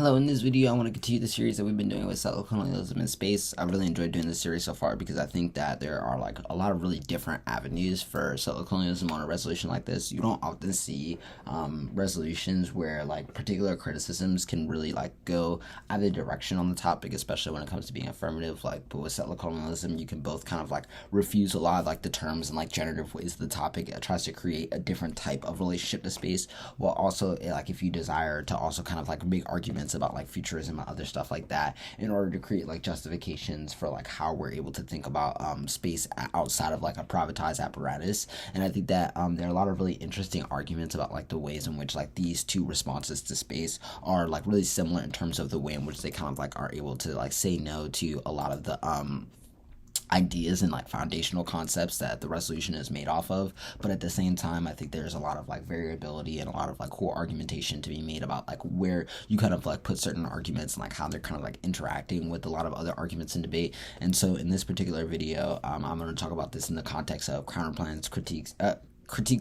Hello, in this video I want to continue the series that we've been doing with Settler Colonialism in space. I really enjoyed doing this series so far because I think that there are like a lot of really different avenues for Settler Colonialism on a resolution like this. You don't often see resolutions where like particular criticisms can really like go either direction on the topic, especially when it comes to being affirmative. But with Settler Colonialism, you can both kind of like refuse a lot of like the terms and like generative ways of the topic. It tries to create a different type of relationship to space, while also like if you desire to also kind of like make arguments about like futurism and other stuff like that in order to create like justifications for like how we're able to think about space outside of like a privatized apparatus. And I think that there are a lot of really interesting arguments about like the ways in which like these two responses to space are like really similar in terms of the way in which they kind of like are able to like say no to a lot of the ideas and like foundational concepts that the resolution is made off of. But at the same time, I think there's a lot of like variability and a lot of like cool argumentation to be made about like where you kind of like put certain arguments and like how they're kind of like interacting with a lot of other arguments in debate. And so in this particular video, I'm going to talk about this in the context of counterplans, critiques,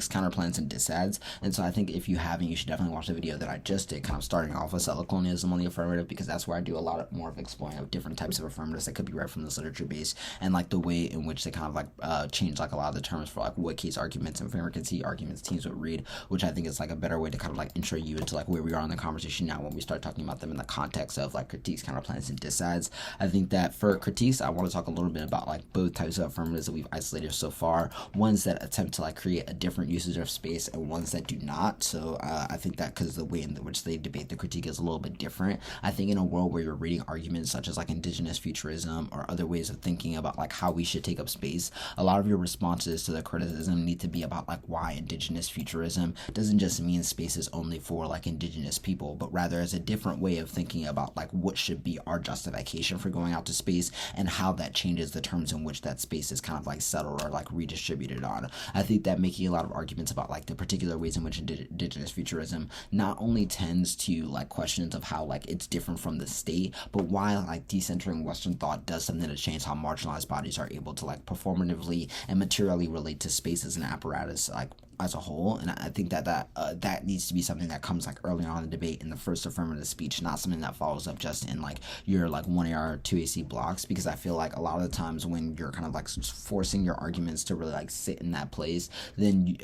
counterplans, and disads. And so I think if you haven't, you should definitely watch the video that I just did, kind of starting off with Settler Colonialism on the affirmative, because that's where I do a lot more of exploring of different types of affirmatives that could be read from this literature base, and like the way in which they kind of like change like a lot of the terms for like what case arguments and framework arguments teams would read, which I think is like a better way to kind of like intro you into like where we are in the conversation now when we start talking about them in the context of like critiques, counterplans, and disads. I think that for critiques, I want to talk a little bit about like both types of affirmatives that we've isolated so far, ones that attempt to like create a different usage of space and ones that do not. So I think that because the way in which they debate the critique is a little bit different. I think in a world where you're reading arguments such as like indigenous futurism or other ways of thinking about like how we should take up space, a lot of your responses to the criticism need to be about like why indigenous futurism doesn't just mean space is only for like indigenous people, but rather as a different way of thinking about like what should be our justification for going out to space and how that changes the terms in which that space is kind of like settled or like redistributed on. I think that making a lot of arguments about like the particular ways in which indigenous futurism not only tends to like questions of how like it's different from the state, but why like decentering Western thought does something to change how marginalized bodies are able to like performatively and materially relate to space as an apparatus like as a whole. And I think that needs to be something that comes like early on in the debate in the first affirmative speech, not something that follows up just in like your like 1AR 2AC blocks, because I feel like a lot of the times when you're kind of like forcing your arguments to really like sit in that place, then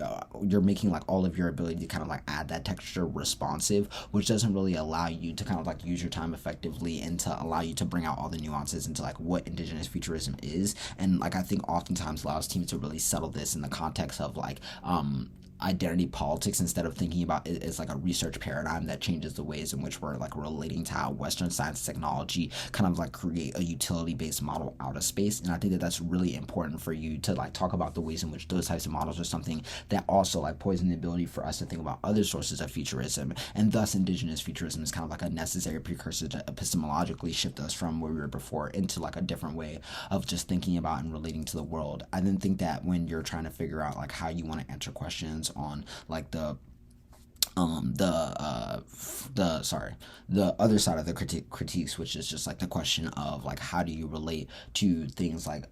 you're making like all of your ability to kind of like add that texture responsive, which doesn't really allow you to kind of like use your time effectively and to allow you to bring out all the nuances into like what indigenous futurism is. And like I think oftentimes allows teams to really settle this in the context of like identity politics, instead of thinking about it as like a research paradigm that changes the ways in which we're like relating to how Western science technology kind of like create a utility-based model out of space. And I think that that's really important for you to like talk about the ways in which those types of models are something that also like poison the ability for us to think about other sources of futurism, and thus indigenous futurism is kind of like a necessary precursor to epistemologically shift us from where we were before into like a different way of just thinking about and relating to the world. I then think that when you're trying to figure out like how you want to answer questions on like the other side of the critiques, which is just like the question of like how do you relate to things like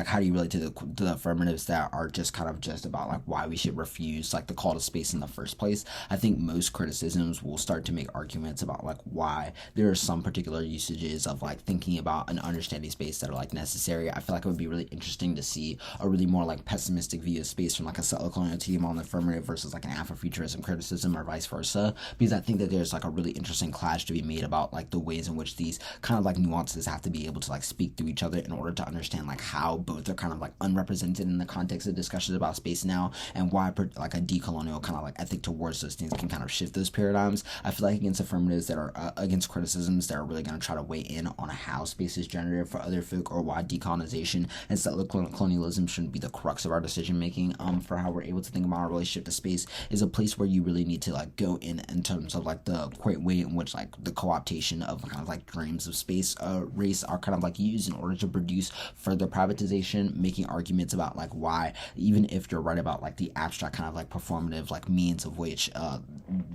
how do you relate to the affirmatives that are just kind of just about like why we should refuse like the call to space in the first place. I think most criticisms will start to make arguments about like why there are some particular usages of like thinking about and understanding space that are like necessary. I feel like it would be really interesting to see a really more like pessimistic view of space from like a settler colonial team on the affirmative versus like an Afrofuturism criticism, or vice versa, because I think that there's like a really interesting clash to be made about like the ways in which these kind of like nuances have to be able to like speak to each other in order to understand like how both are kind of like unrepresented in the context of discussions about space now, and why like a decolonial kind of like ethic towards those things can kind of shift those paradigms. I feel like against affirmatives that are against criticisms that are really going to try to weigh in on how space is generative for other folk, or why decolonization and settler colonialism shouldn't be the crux of our decision making for how we're able to think about our relationship to space, is a place where you really need to like go in terms of like the great way in which like the co-optation of kind of like dreams of space race are kind of like used in order to produce further privatization privatization, making arguments about like why, even if you're right about like the abstract kind of like performative like means of which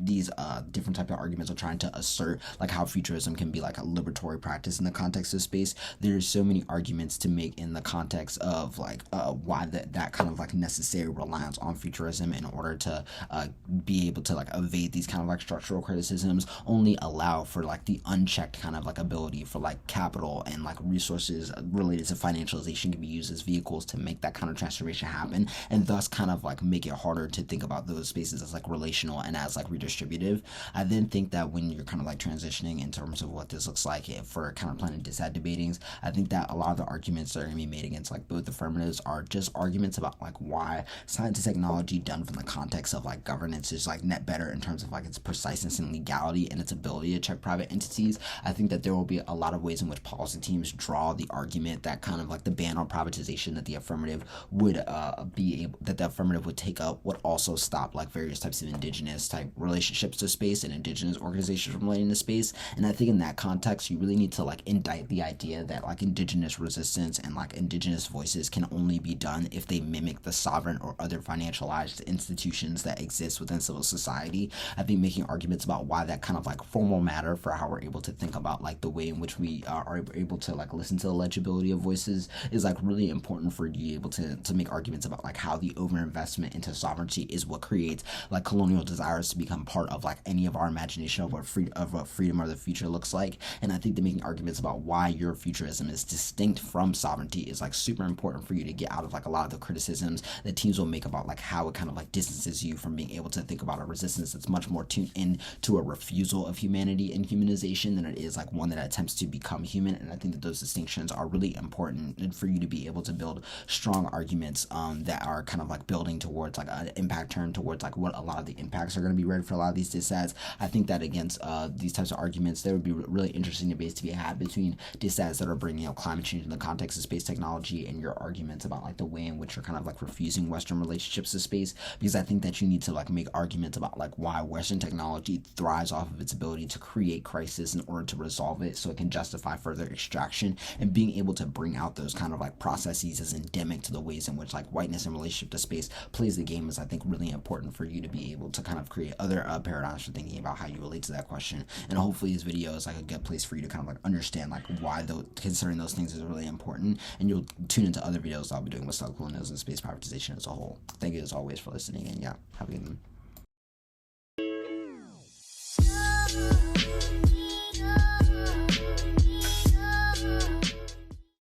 these different type of arguments are trying to assert like how futurism can be like a liberatory practice in the context of space, there's so many arguments to make in the context of like why that kind of like necessary reliance on futurism in order to be able to like evade these kind of like structural criticisms only allow for like the unchecked kind of like ability for like capital and like resources related to financialization can be used as vehicles to make that kind of transformation happen, and thus kind of like make it harder to think about those spaces as like relational and as like redistributive. I then think that when you're kind of like transitioning in terms of what this looks like for kind of planning dissad debatings, I think that a lot of the arguments that are going to be made against like both affirmatives are just arguments about like why science and technology done from the context of like governance is like net better in terms of like its preciseness and legality and its ability to check private entities. I think that there will be a lot of ways in which policy teams draw the argument that kind of like the ban on privatization that the affirmative would take up would also stop like various types of indigenous type relationships to space and indigenous organizations from relating to space. And I think in that context, you really need to like indict the idea that like indigenous resistance and like indigenous voices can only be done if they mimic the sovereign or other financialized institutions that exist within civil society. I think making arguments about why that kind of like formal matter for how we're able to think about like the way in which we are able to like listen to the legibility of voices is like really important for you to be able to make arguments about like how the overinvestment into sovereignty is what creates like colonial desires to become part of like any of our imagination of what freedom or the future looks like. And I think that making arguments about why your futurism is distinct from sovereignty is like super important for you to get out of like a lot of the criticisms that teams will make about like how it kind of like distances you from being able to think about a resistance that's much more tuned in to a refusal of humanity and humanization than it is like one that attempts to become human. And I think that those distinctions are really important for you to be able to build strong arguments that are kind of like building towards like an impact turn towards like what a lot of the impacts are going to be read for a lot of these dissads. I think that against these types of arguments, there would be really interesting debates to be had between dissads that are bringing climate change in the context of space technology and your arguments about like the way in which you're kind of like refusing Western relationships to space, because I think that you need to like make arguments about like why Western technology thrives off of its ability to create crisis in order to resolve it so it can justify further extraction, and being able to bring out those kind of like processes as endemic to the ways in which like whiteness in relationship to space plays the game is I think really important for you to be able to kind of create other paradigms for thinking about how you relate to that question. And hopefully this video is like a good place for you to kind of like understand like why considering those things is really important, and you'll tune into other videos I'll be doing with Settler Colonialism and space privatization as a whole. Thank you as always for listening, and yeah, have a good one.